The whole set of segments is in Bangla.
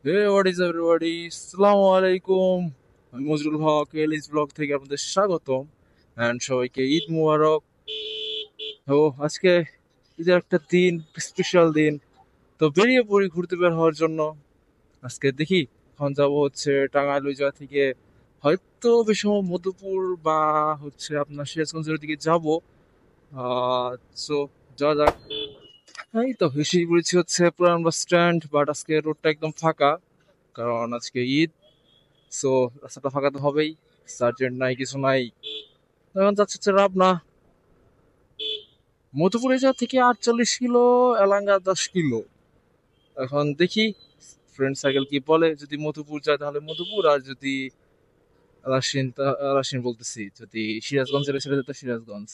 Hey, what is everybody? Assalamu alaikum. আমি মজরুল হক এলিস ব্লগ থেকে আপনাদের স্বাগতম এন্ড সবাইকে ঈদ মুবারক। তো আজকে ঈদের একটা দিন, স্পেশাল দিন। তো বেরিয়ে পড়ি ঘুরতে বের হওয়ার জন্য। আজকে দেখি এখন যাবো হচ্ছে টাঙ্গাইল ওই জায়গা থেকে হয়তো বেশি সময় মধুপুর বা হচ্ছে আপনার সিরাজগঞ্জের দিকে যাবো। আহ সো যাওয়া যাক। এই তো এসেই পড়েছি হচ্ছে পুরান বাস স্ট্যান্ড, বাট আজকে রোডটা একদম ফাঁকা কারণ আজকে ঈদ। সো রাস্তাটা ফাঁকা তো হবেই, সার্জেন্ট নাই কিছু নাই। এখন যাচ্ছে হচ্ছে রাবনা। মধুপুরে যাওয়া থেকে 48 কিলো, এলাঙ্গা 10 কিলো। এখন দেখি ফ্রেন্ড সার্কেল কি বলে, যদি মধুপুর যায় তাহলে মধুপুর, আর যদি রাশিয়ান বলতেছি, যদি সিরাজগঞ্জ যেতে সেটা যেত সিরাজগঞ্জ।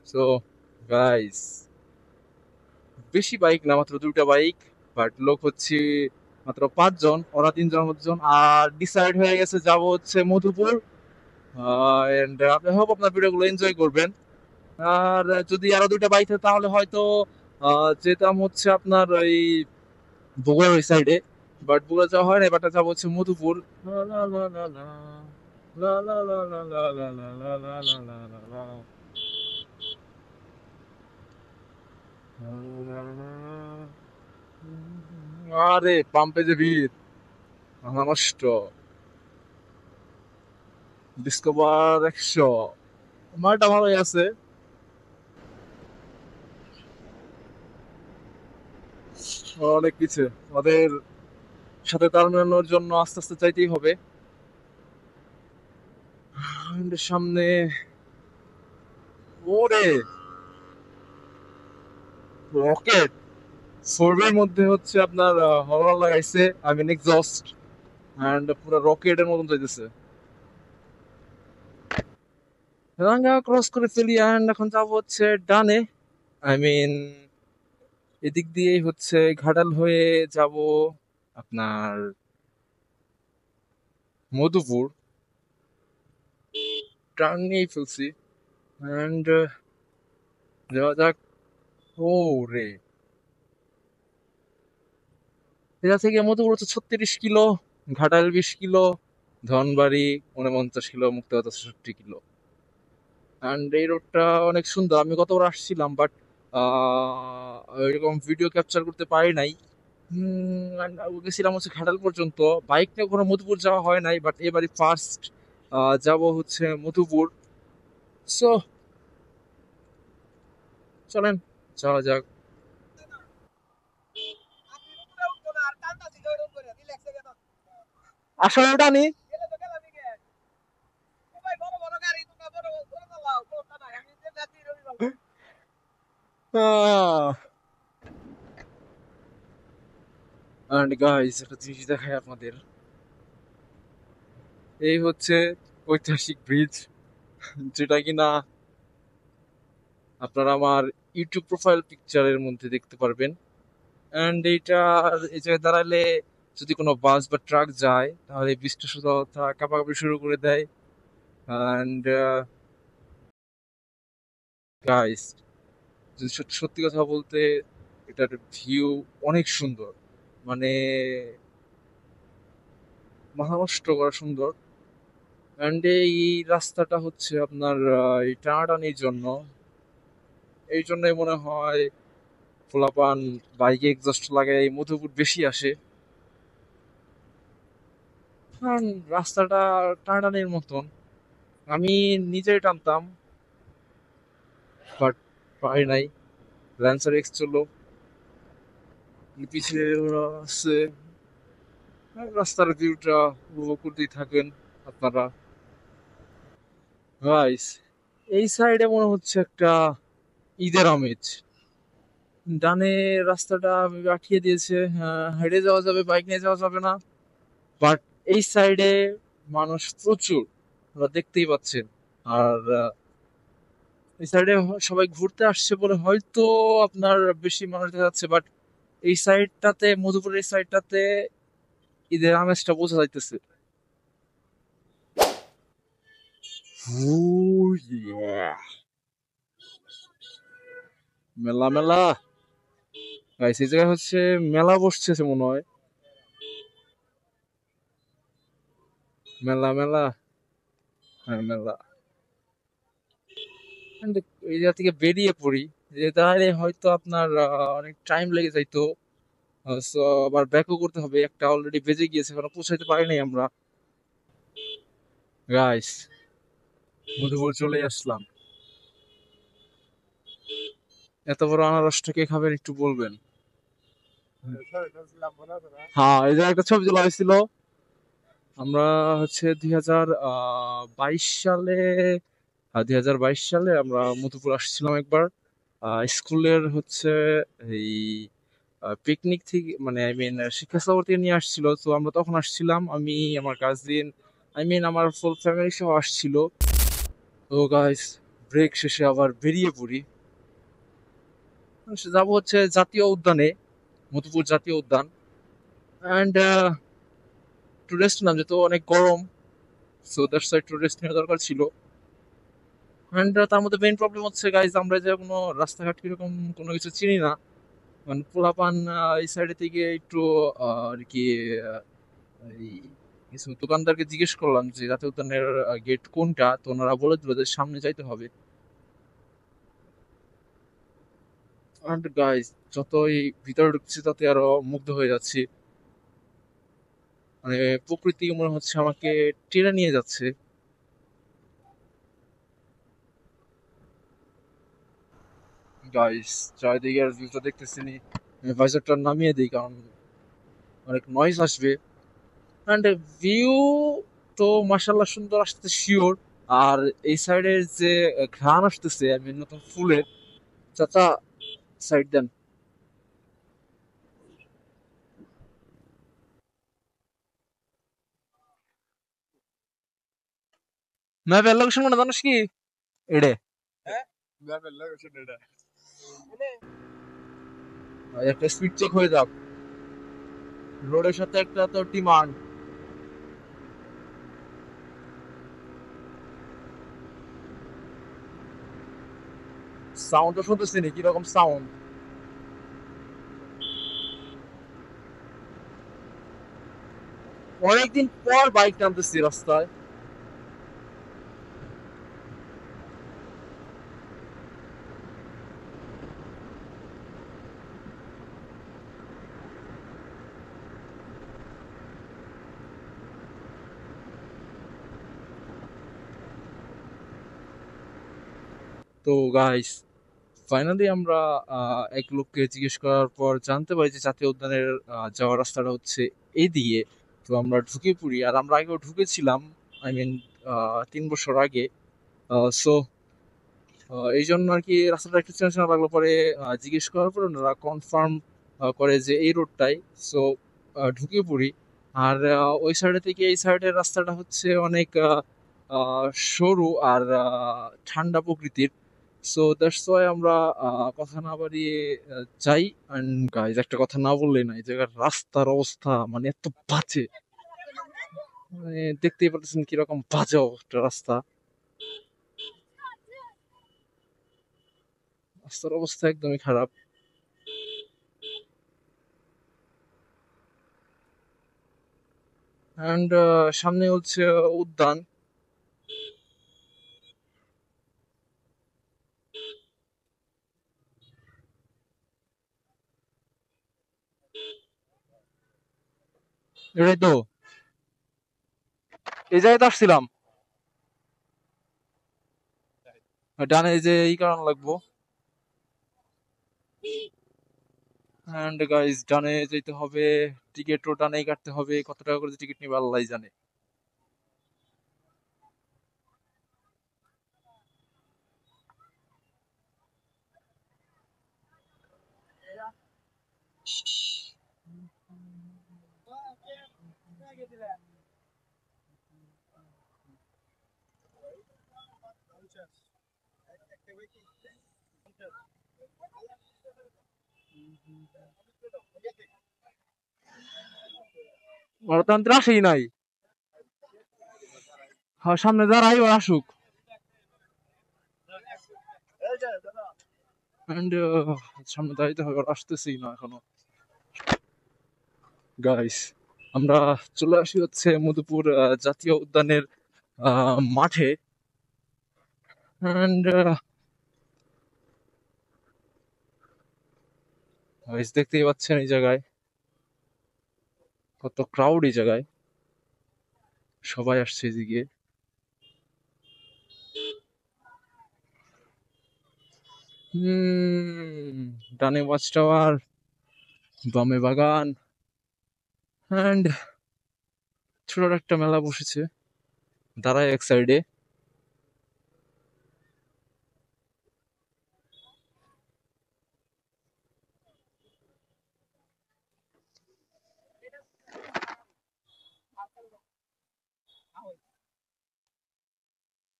সো গাইস, বেশি বাইক না, মাত্র দুইটা বাইক, বাট লোক হচ্ছে মাত্র 5 জন, ওরা 3 জন 5 জন, আর ডিসাইড হয়ে গেছে যাব হচ্ছে মধুপুর। এন্ড আপনি হোপ আপনার ভিডিওগুলো এনজয় করবেন। আর যদি আরো দুইটা বাইক থাকে তাহলে হয়তো যেতাম হচ্ছে আপনার ওই বগুড়ার ওই সাইডে, বাট বগুড়া যাওয়া হয় না, এবারটা যাবো হচ্ছে মধুপুর। লা লা লা লা লা, লা লা লা লা লা লা লা লা লা লা লা লা লা। আরে পাম্পে যে ভিড়, মাথা নষ্ট। ডিসকভার 100 মালটা ভালোই আছে। অনেক কিছু ওদের সাথে তাল মেলানোর জন্য আস্তে আস্তে চাইতেই হবে। আমাদের সামনে, ওরে রকেট, ফোরবের মধ্যে হচ্ছে আপনার হর্ন লাগাইছে, আই মিন এক্সস্ট, এন্ড পুরো রকেটের মতন যাইতেছে। রাঙ্গা ক্রস করে ফেলি এন্ড এখন যাবো হচ্ছে ডানে, আই মিন এদিক দিয়েই হচ্ছে ঘাটাল হয়ে যাব আপনার মধুপুর। টার্ন নিয়েই ফেলছি এন্ড যাওয়া যাক। ও রে, এটা থেকে মধুপুর হচ্ছে 36 kilo, Ghatal 20 kilo, Dhanbari 49 kilo, Muktabad 66 kilo. And এই রোডটা অনেক সুন্দর, আমি গতবার আসছিলাম বাট এরকম ভিডিও ক্যাপচার করতে পারি নাই। and গেছিলাম হচ্ছে ঘাটাল পর্যন্ত, বাইক নিয়ে কোনো মধুপুর যাওয়া হয় নাই, বাট এবারই ফার্স্ট যাব হচ্ছে মধুপুর। সো চলেন যাওয়া যাক। আসলে ওটা নি অ্যান্ড গাইস, একটা জিনিস দেখাই আপনাদের। এই হচ্ছে ঐতিহাসিক ব্রিজ, যেটা কিনা আপনারা আমার ইউটিউব প্রোফাইল পিকচারের মধ্যে দেখতে পারবেন। অ্যান্ড এইটা, এই জায়গায় দাঁড়ালে যদি কোনো বাস বা ট্রাক যায় তাহলে এই ব্রিজটা শুধু কাঁপাকাঁপি শুরু করে দেয়। অ্যান্ড গাইস, যদি সত্যি কথা বলতে, এটার ভিউ অনেক সুন্দর, মানে মাথা নষ্ট করা সুন্দর। অ্যান্ড এই রাস্তাটা হচ্ছে আপনার এই টানাটানির জন্য, এই জন্যই মনে হয় পোলাপান বাইকে এক্সস্ট লাগায় এই মধুপুর বেশি আসে। কারণ রাস্তাটা টানাটানির মতন, আমি নিজেই টানতাম বাট পারি নাই। ল্যান্সার এক্স চললো, পিছিয়ে ওরা আছে। আর রাস্তার ভিউটা উপভোগ করতেই থাকেন আপনারা। গাইস, এই সাইডে মনে হচ্ছে একটা ঈদের আমেজ। ডানে রাস্তাটা আটকে দিয়েছে, হেঁটে যাওয়া যাবে, বাইক নিয়ে যাওয়া যাবে না, বাট এই সাইডে মানুষ প্রচুর, আপনারা দেখতেই পাচ্ছেন। আর এই সাইডে সবাই ঘুরতে আসছে বলে হয়তো আপনার বেশি মানুষ দেখা যাচ্ছে, বাট এই সাইডটাতে, মধুপুরের এই সাইডটাতে ঈদের আমেজটা বোঝা যাইতেছে। Ooh, yeah. মেলা মেলা, গাইস এই জায়গায় হচ্ছে মেলা বসছে মনে হয়। মেলা মেলা, হ্যাঁ মেলা। And এই জায়গা থেকে বেরিয়ে পড়ি, যে তাহলে হয়তো আপনার অনেক টাইম লেগে যাইতো। So আবার ব্যাকও করতে হবে, একটা অলরেডি বেজে গিয়েছে, এখনো পৌঁছাইতে পারি নাই আমরা। গাইস, মধুপুর চলে আসলাম। এত বড় আনারসটা কে খাবেন একটু বলবেন? হ্যাঁ, এই জায়গায় একটা ছবি তোলা হয়েছিল। আমরা হচ্ছে 2022 সালে, 2022 সালে আমরা মধুপুর আসছিলাম একবার। স্কুলের হচ্ছে এই পিকনিক থেকে, মানে আই মিন শিক্ষা সফর থেকে নিয়ে আসছিল, তো আমরা তখন আসছিলাম, আমি, আমার কাজিন, আই মিন আমার ফুল ফ্যামিলি সহ আসছিল। তো গাইস, ব্রেক শেষে আবার বেরিয়ে পড়ি। যাবো হচ্ছে জাতীয় উদ্যানে, মধুপুর জাতীয় উদ্যান। অ্যান্ড একটু রেস্ট নিলাম, যেহেতু অনেক গরম, সো দ্যাটস ওয়াই একটু রেস্ট নেওয়া দরকার ছিল। অ্যান্ড তার মধ্যে মেইন প্রবলেম হচ্ছে গাইজ, আমরা যে কোনো রাস্তাঘাট কিরকম কোনো কিছু চিনি না। মানে পোলাপান এই সাইডে থেকে একটু আর কি এই কিছু দোকানদারকে জিজ্ঞেস করলাম যে জাতীয় উদ্যানের গেট কোনটা, তো ওনারা বলে দিল যে সামনে যাইতে হবে। অ্যান্ড গাইজ, যতই ভিতরে ঢুকছি ততই আরো মুগ্ধ হয়ে যাচ্ছি। মানে প্রকৃতি মনে হচ্ছে আমাকে টেনে নিয়ে যাচ্ছে। গাইস, চারিদিকে ভিউটা দেখতেছি নি, ভাইজারটা নামিয়ে দিই কারণ অনেক নয়েজ আসবে। অ্যান্ড ভিউ তো মাশাল্লাহ সুন্দর আসতে শিওর। আর এই সাইডের যে ঘ্রাণ আসতেছে, আমি নতুন ফুলের, চাচা সাইড দেন। ম্যাপের লোকেশন মানে জানিস কি? এডে একটা স্পিড চেক হয়ে যাক, রোডের সাথে একটা তো ডিমান্ড। সাউন্ড তো শুনতেছি নি, কিরকম সাউন্ড। অনেকদিন পর বাইক টানতেছি রাস্তায়। তো গাইস, ফাইনালি আমরা এক লোককে জিজ্ঞেস করার পর জানতে পারি যে জাতীয় উদ্যানের যাওয়ার রাস্তাটা হচ্ছে এইদিকে। তো আমরা ঢুকে পড়ি, আর আমরা আগেও ঢুকেছিলাম, আই মিন 3 বছর আগে। সো এই জন্য আর কি রাস্তাটা একটু চেনা চেনা লাগলো। পরে জিজ্ঞেস করার পর ওনারা কনফার্ম করে যে এই রোডটাই। সো ঢুকে পড়ি। আর ওই সাইডে থেকে এই সাইডের রাস্তাটা হচ্ছে অনেক সরু আর ঠান্ডা প্রকৃতির। সো দ্যাটস ওয়াই আমরা কথা না বাড়িয়ে যাই। অ্যান্ড গাইজ, একটা কথা না বললেই না, এই জায়গার রাস্তার অবস্থা মানে এত বাজে। মানে দেখতেই পাচ্ছেন কিরকম বাজে একটা রাস্তা। রাস্তার অবস্থা একদমই খারাপ। অ্যান্ড সামনে হচ্ছে উদ্যান। এটাই তো, এই জায়গায় তো আসছিলাম। ডানে যে এই কারণ লাগবো। অ্যান্ড গাইজ, ডানে যেতে হবে, টিকিটও ডানেই কাটতে হবে, কত টাকা করে টিকিট নিবে আল্লাহ জানে। গণতন্ত্র আসেই নাই। হ্যাঁ, সামনে যারাই ওরা আসুক। অ্যান্ড সামনে দাঁড়াইতে হবে, ওরা আসতেছেই না এখনো। গাইস, আমরা চলে আসি হচ্ছে মধুপুর জাতীয় উদ্যানের মাঠে। অ্যান্ড দেখতেই পাচ্ছেন এই জায়গায় কত ক্রাউড, এই জায়গায় সবাই আসছে এদিকে। ডানে ওয়াচ টাওয়ার, বামে বাগান, অ্যান্ড ছোট একটা মেলা বসেছে দাঁড়ায় এক সাইডে।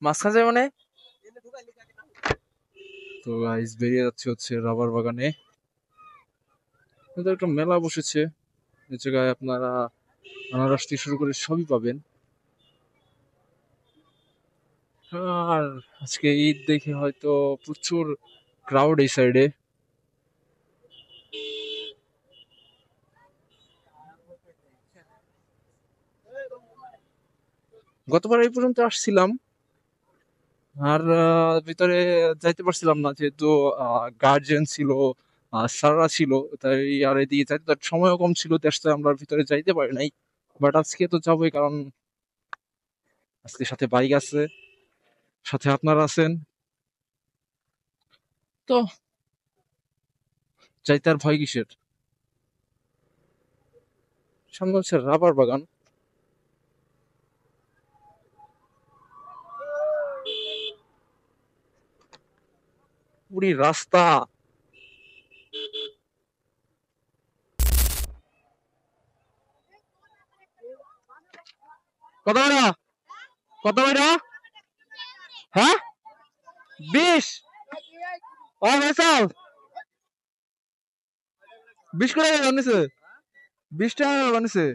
মাঝখানে যায় মানে, তো গাইস বেরিয়ে যাচ্ছে হচ্ছে রাবার বাগানে। একটা মেলা বসেছে, এই জায়গায় আপনারা আনারস থেকে শুরু করে সবই পাবেন। আর আজকে ঈদ দেখে হয়তো প্রচুর ক্রাউড এই সাইডে। গতবার এই পর্যন্ত আসছিলাম, আর ভিতরে যাইতে পারছিলাম না যেহেতু গার্জিয়ান ছিল, স্যাররা ছিল, তাই আর এদিকে যাইতে তার সময়ও কম ছিল, দেশে আমরা ভিতরে যাইতে পারি নাই। বাট আজকে তো যাবোই, কারণ আজকে সাথে বাইক আছে, সাথে আপনারা আছেন, তো যাইতে আর ভয় কিসের। সামনে হচ্ছে রাবার বাগান। পুরি রাস্তা, কত বেড়া, কত বেড়া, হ্যাঁ 20, ও ভেসাল 20 করে বানিয়েছে, 20 টাকা বানিয়েছে।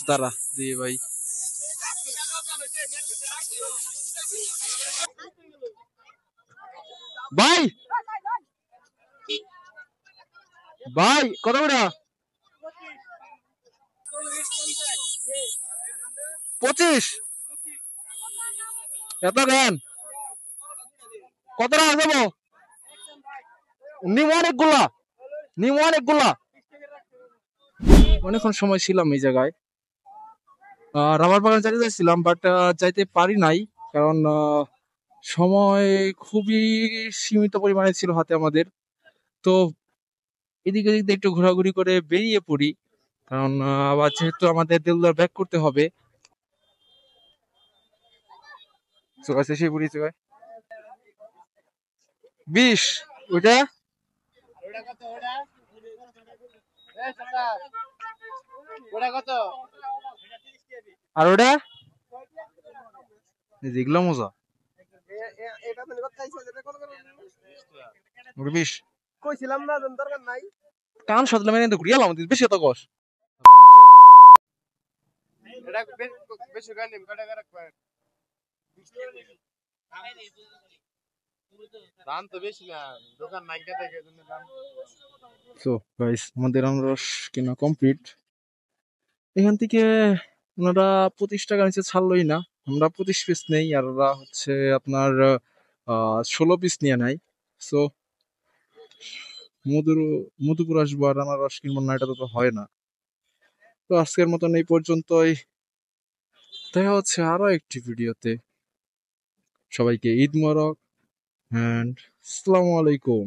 তারা দিয়ে ভাই, ভাই ভাই কত বেড়া, 25, এত জ্ঞান, কত টাকা দেবো, নিম অনেকগুলা, নিম অনেকগুলা। অনেকক্ষণ সময় ছিলাম এই জায়গায়, রাবার বাগান যাইতে চাইছিলাম, বাট যাইতে পারি নাই, কারণ সময় খুবই সীমিত পরিমাণে ছিল হাতে আমাদের। তো এদিক ওদিক দিয়ে একটু ঘোরাঘুরি করে বেরিয়ে পড়ি, কারণ আবার যেহেতু আমাদের দেলদার ব্যাক করতে হবে। সেই পড়ি 20, ওইটা আর ওটা যেগুলো মজা 20 কইছিলাম না, দরকার নাই কান সাদলা মেনে ঘুরিয়ে এলাম, বেশি এত কষ এটা বেশি গান নিম কাটা রাখবা, দাম তো বেশি না, দোকান নাইকা থেকে জন্য দাম। সো গাইস, আমাদের আনারস কেনা কমপ্লিট। এখান থেকে ওনারা 25 টাকা নিচে ছাড়লোই না। আমরা 25 পিস নেই, আর ওরা হচ্ছে আপনার 16 পিস নিয়ে নেয়। সো মধুর মধুপুর আসবো আর আনারস কিনবো না, এটা তো হয় না। তো আজকের মতন এই পর্যন্তই, দেখা হচ্ছে আরো একটি ভিডিওতে। সবাইকে ঈদ মোবারক অ্যান্ড আসসালামু আলাইকুম।